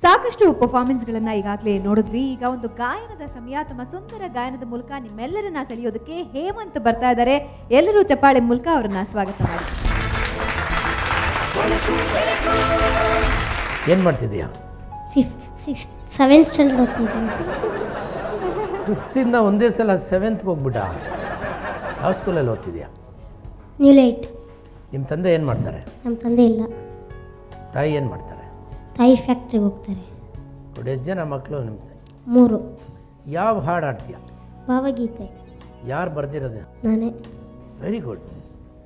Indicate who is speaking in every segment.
Speaker 1: ಸಾಕಷ್ಟು ಪರ್ಫಾರ್ಮೆನ್ಸ್ಗಳನ್ನ ಈಗಾಗಲೇ ನೋಡಿದ್ವಿ. ಈಗ ಒಂದು ಗಾಯನದ ಸಮಯ. ತಮ್ಮ ಸುಂದರ ಗಾಯನದ ಮೂಲಕ ನಿಮ್ಮೆಲ್ಲರನ್ನ ಸೆಳೆಯೋದಕ್ಕೆ ಹೇಮಂತ್ ಬರ್ತಾ ಇದ್ದಾರೆ. ಎಲ್ಲರೂ ಚಪ್ಪಾಳೆ ಮೂಲಕ ಅವರನ್ನ ಸ್ವಾಗತ ಮಾಡಿ.
Speaker 2: ಏನು ಮಾಡ್ತಿದ್ದೀಯಾ?
Speaker 3: 7th standard ಓದ್ತಿದ್ದೀನಿ.
Speaker 2: 5th ಒಂದೇ ಸಲ 7th ಹೋಗ್ಬಿಟ್ಟ. ಯಾವ ಸ್ಕೂಲಲ್ಲಿ ಓದ್ತಿದ್ಯಾ?
Speaker 3: New light.
Speaker 2: ನಿಮ್ಮ ತಂದೆ ಏನು ಮಾಡ್ತಾರೆ?
Speaker 3: ನಮ್ಮ ತಂದೆ ಇಲ್ಲ.
Speaker 2: ತಾಯಿ ಏನು ಮಾಡ್ತಾರೆ?
Speaker 3: ತಾಯಿ ಫ್ಯಾಕ್ಟ್ರಿಗೆ ಹೋಗ್ತಾರೆ.
Speaker 2: ಎಷ್ಟು ಜನ ಮಕ್ಕಳು ನಿಮ್ಮ?
Speaker 3: 3.
Speaker 2: ಯಾವ ಹಾಡು ಆಡ್ತೀಯ?
Speaker 3: ಭಾವಗೀತೆ.
Speaker 2: ಯಾರು ಬರ್ದಿರೋದು?
Speaker 3: ನಾನೇ.
Speaker 2: Very good.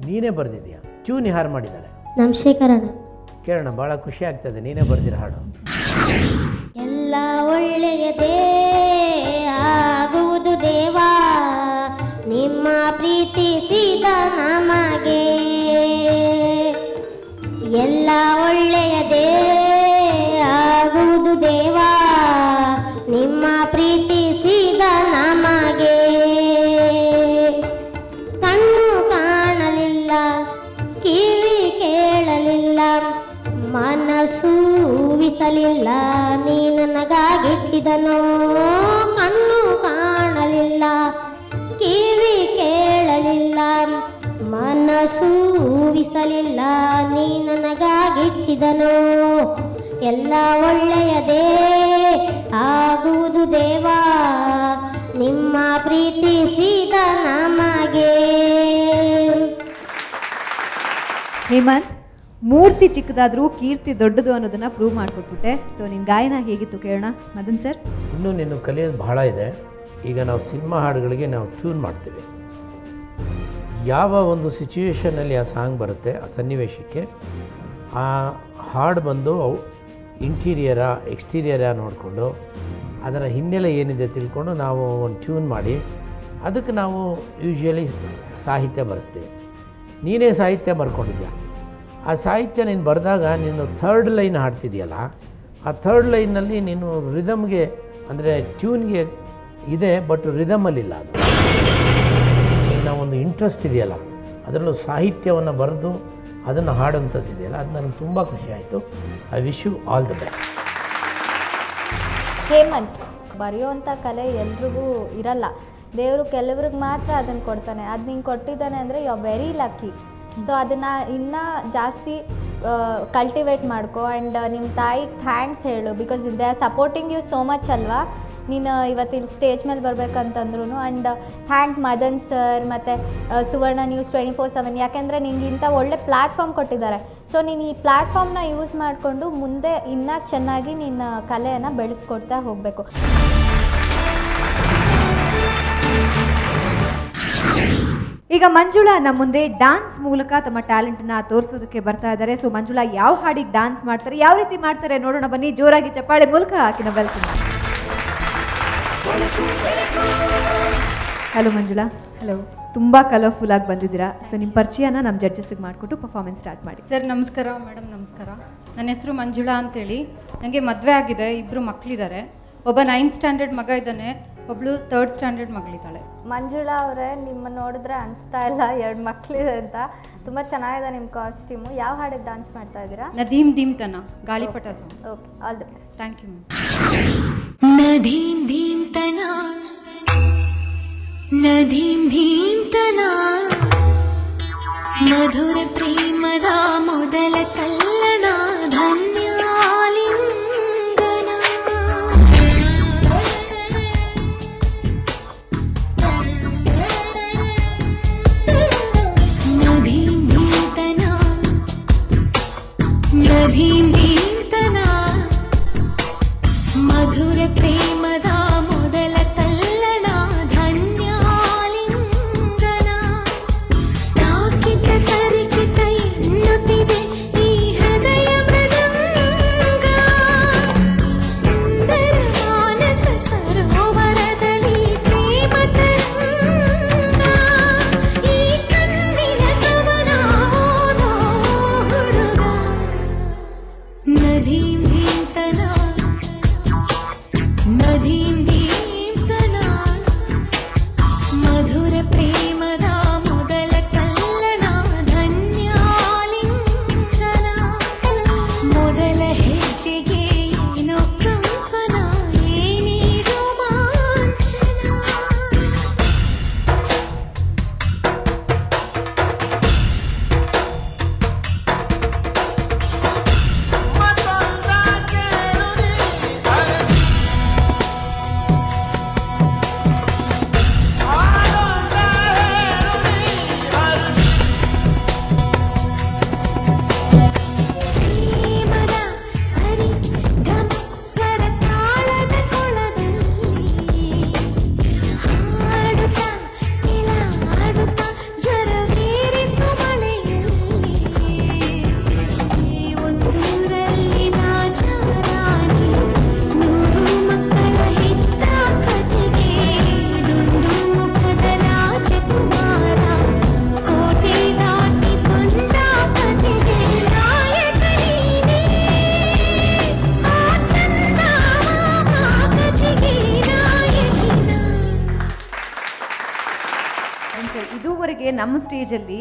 Speaker 2: ನೀನೇ ಬರ್ದಿದ್ಯಾ? ಟ್ಯೂನ್ ಯಾರು ಮಾಡಿದ್ದಾರೆ?
Speaker 3: ನಮ್ಮ ಶೇಖರಣ್ಣ.
Speaker 2: ಕೇಳೋಣ, ಭಾಳ ಖುಷಿ ಆಗ್ತದೆ ನೀನೇ ಬರ್ದಿರೋ ಹಾಡು.
Speaker 3: ಎಲ್ಲ ಒಳ್ಳೆಯದೇ ಆಗುವುದು ದೇವಾ, ನಿಮ್ಮ ಪ್ರೀತಿಸಿದ ನಮಗೆ. ಎಲ್ಲ ಒಳ್ಳೆಯದೇ ಆಗುವುದು ದೇವಾ, ನಿಮ್ಮ ಪ್ರೀತಿಸಿದ ನಮಗೆ. ಕಣ್ಣು ಕಾಣಲಿಲ್ಲ, ಕಿವಿ ಕೇಳಲಿಲ್ಲ, ಮನಸ್ಸು ಊಹಿಸಲಿಲ್ಲ, ನೀ ನನಗಾಗಿಟ್ಟಿದನೋ. ಕಣ್ಣು ಕಾಣಲಿಲ್ಲ, ಕಿವಿ ಕೇಳಲಿಲ್ಲ, ಮನಸ್ಸು ಊಹಿಸಲಿಲ್ಲ, ನೀ ನನಗಾಗಿಟ್ಟಿದನೋ. ಎಲ್ಲ ಒಳ್ಳೆಯದೇ ಆಗುವುದು ದೇವಾ, ನಿಮ್ಮ ಪ್ರೀತಿಸಿದ ನಮಗೆ.
Speaker 1: ಹೇಮಂತ್, ಮೂರ್ತಿ ಚಿಕ್ಕದಾದ್ರೂ ಕೀರ್ತಿ ದೊಡ್ಡದು ಅನ್ನೋದನ್ನ ಪ್ರೂವ್ ಮಾಡಿಕೊಟ್ಬಿಟ್ಟೆ. ಸೊ ನಿನ್ನ ಗಾಯನ ಹೇಗಿತ್ತು ಕೇಳೋಣ ಮದನ್ ಸರ್.
Speaker 2: ಇನ್ನೂ ನೀನು ಕಲಿಯೋದು ಬಹಳ ಇದೆ. ಈಗ ನಾವು ಸಿನಿಮಾ ಹಾಡುಗಳಿಗೆ ನಾವು ಟ್ಯೂನ್ ಮಾಡ್ತೀವಿ. ಯಾವ ಒಂದು ಸಿಚುವೇಷನಲ್ಲಿ ಆ ಸಾಂಗ್ ಬರುತ್ತೆ, ಆ ಸನ್ನಿವೇಶಕ್ಕೆ ಆ ಹಾಡು ಬಂದು ಇಂಟೀರಿಯರಾ ಎಕ್ಸ್ಟೀರಿಯರಾ ನೋಡಿಕೊಂಡು ಅದರ ಹಿನ್ನೆಲೆ ಏನಿದೆ ತಿಳ್ಕೊಂಡು ನಾವು ಒಂದು ಟ್ಯೂನ್ ಮಾಡಿ ಅದಕ್ಕೆ ನಾವು ಯೂಶ್ವಲಿ ಸಾಹಿತ್ಯ ಬರೆಸ್ತೀವಿ. ನೀನೇ ಸಾಹಿತ್ಯ ಬರ್ಕೊಂಡಿದ್ಯಾ. ಆ ಸಾಹಿತ್ಯ ನೀನು ಬರೆದಾಗ ನೀನು 3rd ಲೈನ್ ಹಾಡ್ತಿದೆಯಲ್ಲ, ಆ 3rd ಲೈನ್ನಲ್ಲಿ ನೀನು ರಿದಮ್ಗೆ ಅಂದರೆ ಟ್ಯೂನ್ಗೆ ಇದೆ, ಬಟ್ ರಿದಮಲ್ಲಿಲ್ಲ. ಅದು ನಿನ್ನ ಒಂದು ಇಂಟ್ರೆಸ್ಟ್ ಇದೆಯಲ್ಲ, ಅದರಲ್ಲೂ ಸಾಹಿತ್ಯವನ್ನು ಬರೆದು ಅದನ್ನು ಹಾಡೋಂಥದ್ದಿದೆಯಲ್ಲ, ಅದು ನನಗೆ ತುಂಬ ಖುಷಿ ಆಯಿತು. I wish you all the best.
Speaker 4: Hemant, ಬರೆಯುವಂಥ ಕಲೆ ಎಲ್ರಿಗೂ ಇರಲ್ಲ. ದೇವರು ಕೆಲವ್ರಿಗೆ ಮಾತ್ರ ಅದನ್ನು ಕೊಡ್ತಾನೆ. ಅದು ನಿಂಗೆ ಕೊಟ್ಟಿದ್ದಾನೆ ಅಂದರೆ you are very lucky. So ಅದನ್ನು ಇನ್ನೂ ಜಾಸ್ತಿ ಕಲ್ಟಿವೇಟ್ ಮಾಡ್ಕೊ. ಆ್ಯಂಡ್ ನಿಮ್ಮ ತಾಯಿಗೆ ಥ್ಯಾಂಕ್ಸ್ ಹೇಳು, because they are supporting you so much ಅಲ್ವಾ. ನೀನು ಇವತ್ತಿನ ಸ್ಟೇಜ್ ಮೇಲೆ ಬರಬೇಕಂತಂದ್ರೂ. ಆ್ಯಂಡ್ ಥ್ಯಾಂಕ್ ಮದನ್ ಸರ್ ಮತ್ತು ಸುವರ್ಣ ನ್ಯೂಸ್ 24/7, ಯಾಕೆಂದರೆ ನಿಂಗೆ ಇಂಥ ಒಳ್ಳೆ ಪ್ಲ್ಯಾಟ್ಫಾರ್ಮ್ ಕೊಟ್ಟಿದ್ದಾರೆ. ಸೊ ನೀನು ಈ ಪ್ಲ್ಯಾಟ್ಫಾರ್ಮ್ನ ಯೂಸ್ ಮಾಡಿಕೊಂಡು ಮುಂದೆ ಇನ್ನೂ ಚೆನ್ನಾಗಿ ನಿನ್ನ ಕಲೆಯನ್ನು ಬೆಳೆಸ್ಕೊಡ್ತಾ ಹೋಗಬೇಕು.
Speaker 1: ಈಗ ಮಂಜುಳಾ ನಮ್ಮ ಮುಂದೆ ಡ್ಯಾನ್ಸ್ ಮೂಲಕ ತಮ್ಮ ಟ್ಯಾಲೆಂಟನ್ನ ತೋರಿಸೋದಕ್ಕೆ ಬರ್ತಾ ಇದ್ದಾರೆ. ಸೊ ಮಂಜುಳಾ ಯಾವ ಹಾಡಿಗೆ ಡ್ಯಾನ್ಸ್ ಮಾಡ್ತಾರೆ, ಯಾವ ರೀತಿ ಮಾಡ್ತಾರೆ ನೋಡೋಣ ಬನ್ನಿ. ಜೋರಾಗಿ ಚಪ್ಪಾಳೆ ಮೂಲಕ ಆಕಿನ ವೆಲ್ಕಮ್. ಹಲೋ ಮಂಜುಳಾ.
Speaker 5: ಹಲೋ.
Speaker 1: ತುಂಬ ಕಲರ್ಫುಲ್ ಆಗಿ ಬಂದಿದ್ದೀರಾ. ಸೊ ನಿಮ್ಮ ಪರಿಚಯನ ನಮ್ಮ ಜಡ್ಜಸ್ಗೆ ಮಾಡಿಕೊಟ್ಟು ಪರ್ಫಾರ್ಮೆನ್ಸ್ ಸ್ಟಾರ್ಟ್ ಮಾಡಿ.
Speaker 5: ಸರ್ ನಮಸ್ಕಾರ. ಮೇಡಮ್ ನಮಸ್ಕಾರ. ನನ್ನ ಹೆಸರು ಮಂಜುಳಾ ಅಂತೇಳಿ. ನನಗೆ ಮದುವೆ ಆಗಿದೆ, 2 ಮಕ್ಕಳಿದ್ದಾರೆ. ಒಬ್ಬ 9th ಸ್ಟ್ಯಾಂಡರ್ಡ್ ಮಗ ಇದ್ದಾನೆ, ಒಬ್ಬಳು 3rd ಸ್ಟ್ಯಾಂಡರ್ಡ್ ಮಗಳಿದ್ದಾಳೆ.
Speaker 4: ಮಂಜುಳಾ ಅವರೇ, ನಿಮ್ಮ ನೋಡಿದ್ರೆ ಅನಿಸ್ತಾ ಇಲ್ಲ 2 ಮಕ್ಕಳಿದೆ ಅಂತ. ತುಂಬ ಚೆನ್ನಾಗಿದೆ ನಿಮ್ಮ ಕಾಸ್ಟ್ಯೂಮು. ಯಾವ ಹಾಡಿಗೆ ಡ್ಯಾನ್ಸ್ ಮಾಡ್ತಾ ಇದ್ದೀರಾ?
Speaker 5: ನದೀಮ್ ದೀಮ್ತನ, Gaalipata song.
Speaker 4: Okay, all the best.
Speaker 5: Thank you ma'am.
Speaker 6: ನದೀಮ್ ಧೀಮ್ತನ, ನದೀಮ್ ಧೀಮ್ತನ, ಮಧುರ ಪ್ರೇಮದ ಮೊದಲ ತಲ್ಲಣ, ಧನ್ಯಾಲಿಂಗನ. ನದೀಮ್ ಧೀಮ್ತನ, ನದೀಮ್ ಧೀಮ್ತನ, ಮಧುರ ಪ್ರೇಮದ ಮೊದಲ ತಲ್ಲಣ, ಧನ್ಯಾಲಿಂಗನ. ತಾಕಿತ ತರಿಕಿತ ಎನ್ನುತ್ತಿದೆ ಈ
Speaker 1: ನನಗೆ ನಮ್ಮ ಸ್ಟೇಜಲ್ಲಿ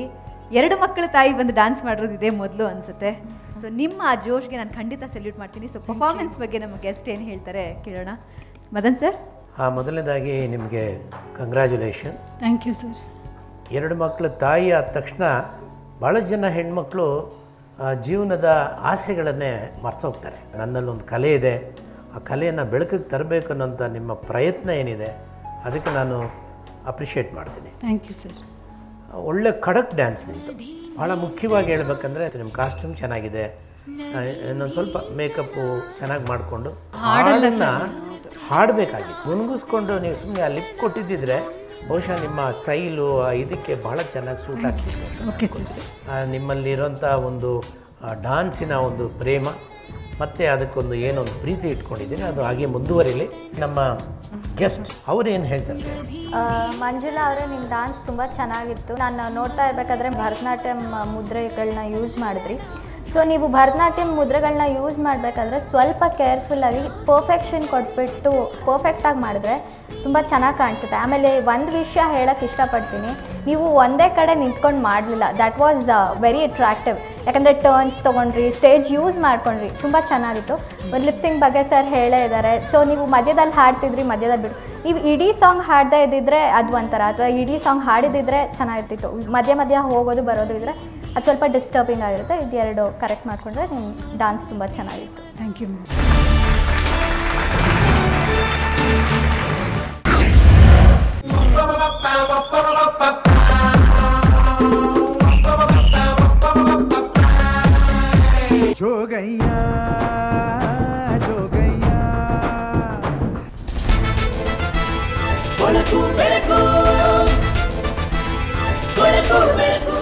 Speaker 1: 2 ಮಕ್ಕಳ ತಾಯಿ ಬಂದು ಡ್ಯಾನ್ಸ್ ಮಾಡಿರೋದು ಇದೇ ಮೊದಲು ಅನಿಸುತ್ತೆ. ಸೊ ನಿಮ್ಮ ಆ ಜೋಶ್ಗೆ ನಾನು ಖಂಡಿತ ಸಲ್ಯೂಟ್ ಮಾಡ್ತೀನಿ. ಸೊ ಪರ್ಫಾರ್ಮೆನ್ಸ್ ಬಗ್ಗೆ ನಮ್ಮ ಗೆಸ್ಟ್ ಏನು ಹೇಳ್ತಾರೆ ಕೇಳೋಣ. ಮದನ್ ಸರ್.
Speaker 2: ಮೊದಲನೇದಾಗಿ ನಿಮಗೆ ಕಂಗ್ರ್ಯಾಚುಲೇಷನ್ಸ್.
Speaker 5: Thank you sir.
Speaker 2: 2 ಮಕ್ಕಳ ತಾಯಿ ಆದ ತಕ್ಷಣ ಭಾಳ ಜನ ಹೆಣ್ಮಕ್ಳು ಜೀವನದ ಆಸೆಗಳನ್ನೇ ಮರ್ತೋಗ್ತಾರೆ. ನನ್ನಲ್ಲೊಂದು ಕಲೆ ಇದೆ, ಆ ಕಲೆಯನ್ನು ಬೆಳಕಿಗೆ ತರಬೇಕು ಅನ್ನೋಂಥ ನಿಮ್ಮ ಪ್ರಯತ್ನ ಏನಿದೆ ಅದಕ್ಕೆ ನಾನು ಅಪ್ರಿಷಿಯೇಟ್ ಮಾಡ್ತೀನಿ.
Speaker 5: Thank you sir.
Speaker 2: ಒಳ್ಳೆ ಖಡಕ್ ಡ್ಯಾನ್ಸ್ ನಿಂತು. ಭಾಳ ಮುಖ್ಯವಾಗಿ ಹೇಳ್ಬೇಕಂದ್ರೆ ನಿಮ್ಮ ಕಾಸ್ಟ್ಯೂಮ್ ಚೆನ್ನಾಗಿದೆ, ಇನ್ನೊಂದು ಸ್ವಲ್ಪ ಮೇಕಪ್ಪು ಚೆನ್ನಾಗಿ ಮಾಡಿಕೊಂಡು ಹಾಡನ್ನು ಹಾಡಬೇಕಾಗಿತ್ತು. ಗುನ್ಗಿಸ್ಕೊಂಡು ನೀವು ಸುಮ್ಮನೆ ಆ ಲಿಪ್ ಕೊಟ್ಟಿದ್ದಿದ್ರೆ ಬಹುಶಃ ನಿಮ್ಮ ಸ್ಟೈಲು ಇದಕ್ಕೆ ಭಾಳ ಚೆನ್ನಾಗಿ ಸೂಟ್ ಆಗ್ತಿತ್ತು.
Speaker 5: Okay sir.
Speaker 2: ನಿಮ್ಮಲ್ಲಿರೋಂಥ ಒಂದು ಡ್ಯಾನ್ಸಿನ ಒಂದು ಪ್ರೇಮ ಮತ್ತು ಅದಕ್ಕೊಂದು ಏನೊಂದು ಪ್ರೀತಿ ಇಟ್ಕೊಂಡಿದ್ದೀನಿ, ಅದು ಹಾಗೆ ಮುಂದುವರಿಲಿ. ನಮ್ಮ ಗೆಸ್ಟ್ ಅವ್ರು ಏನು ಹೇಳ್ತಾರೆ?
Speaker 4: ಮಂಜುಳಾ ಅವರೇ, ನಿಮ್ಮ ಡ್ಯಾನ್ಸ್ ತುಂಬ ಚೆನ್ನಾಗಿತ್ತು. ನಾನು ನೋಡ್ತಾ ಇರಬೇಕಾದ್ರೆ ಭರತನಾಟ್ಯಂ ಮುದ್ರೆಗಳನ್ನ ಯೂಸ್ ಮಾಡಿದ್ರಿ. ಸೊ ನೀವು ಭರತನಾಟ್ಯಂ ಮುದ್ರೆಗಳನ್ನ ಯೂಸ್ ಮಾಡಬೇಕಾದ್ರೆ ಸ್ವಲ್ಪ ಕೇರ್ಫುಲ್ಲಾಗಿ ಪರ್ಫೆಕ್ಷನ್ ಕೊಟ್ಬಿಟ್ಟು ಪರ್ಫೆಕ್ಟಾಗಿ ಮಾಡಿದ್ರೆ ತುಂಬ ಚೆನ್ನಾಗಿ ಕಾಣಿಸುತ್ತೆ. ಆಮೇಲೆ ಒಂದು ವಿಷಯ ಹೇಳೋಕ್ಕೆ ಇಷ್ಟಪಡ್ತೀನಿ, ನೀವು ಒಂದೇ ಕಡೆ ನಿಂತ್ಕೊಂಡು ಮಾಡಲಿಲ್ಲ. That was very attractive. ಯಾಕಂದರೆ ಟರ್ನ್ಸ್ ತೊಗೊಂಡ್ರಿ, ಸ್ಟೇಜ್ ಯೂಸ್ ಮಾಡ್ಕೊಂಡ್ರಿ, ತುಂಬ ಚೆನ್ನಾಗಿತ್ತು. ಒಂದು ಲಿಪ್ಸಿಂಗ್ ಬಗ್ಗೆ ಸರ್ ಹೇಳೇ ಇದ್ದಾರೆ. ಸೊ ನೀವು ಮಧ್ಯದಲ್ಲಿ ಹಾಡ್ತಿದ್ರಿ, ಮಧ್ಯದಲ್ಲಿ ಬಿಟ್ಟು ನೀವು ಇಡೀ ಸಾಂಗ್ ಹಾಡದೇ ಇದ್ದಿದ್ರೆ ಅದು ಒಂಥರ, ಅಥವಾ ಇಡೀ ಸಾಂಗ್ ಹಾಡಿದಿದ್ರೆ ಚೆನ್ನಾಗಿರ್ತಿತ್ತು. ಮಧ್ಯ ಹೋಗೋದು ಬರೋದು ಇದ್ದರೆ ಅದು ಸ್ವಲ್ಪ ಡಿಸ್ಟರ್ಬಿಂಗ್ ಆಗಿರುತ್ತೆ. ಇದೆರಡು ಕರೆಕ್ಟ್ ಮಾಡಿಕೊಂಡ್ರೆ ನಿಮ್ಮ ಡ್ಯಾನ್ಸ್ ತುಂಬ ಚೆನ್ನಾಗಿತ್ತು.
Speaker 5: Thank you.
Speaker 7: ಜೋಗಯ್ಯ ಜೋಗಯ್ಯ ಬೆಳಕು ಬೆಳಕು ಬೆಳಕು ಬೆಳಕು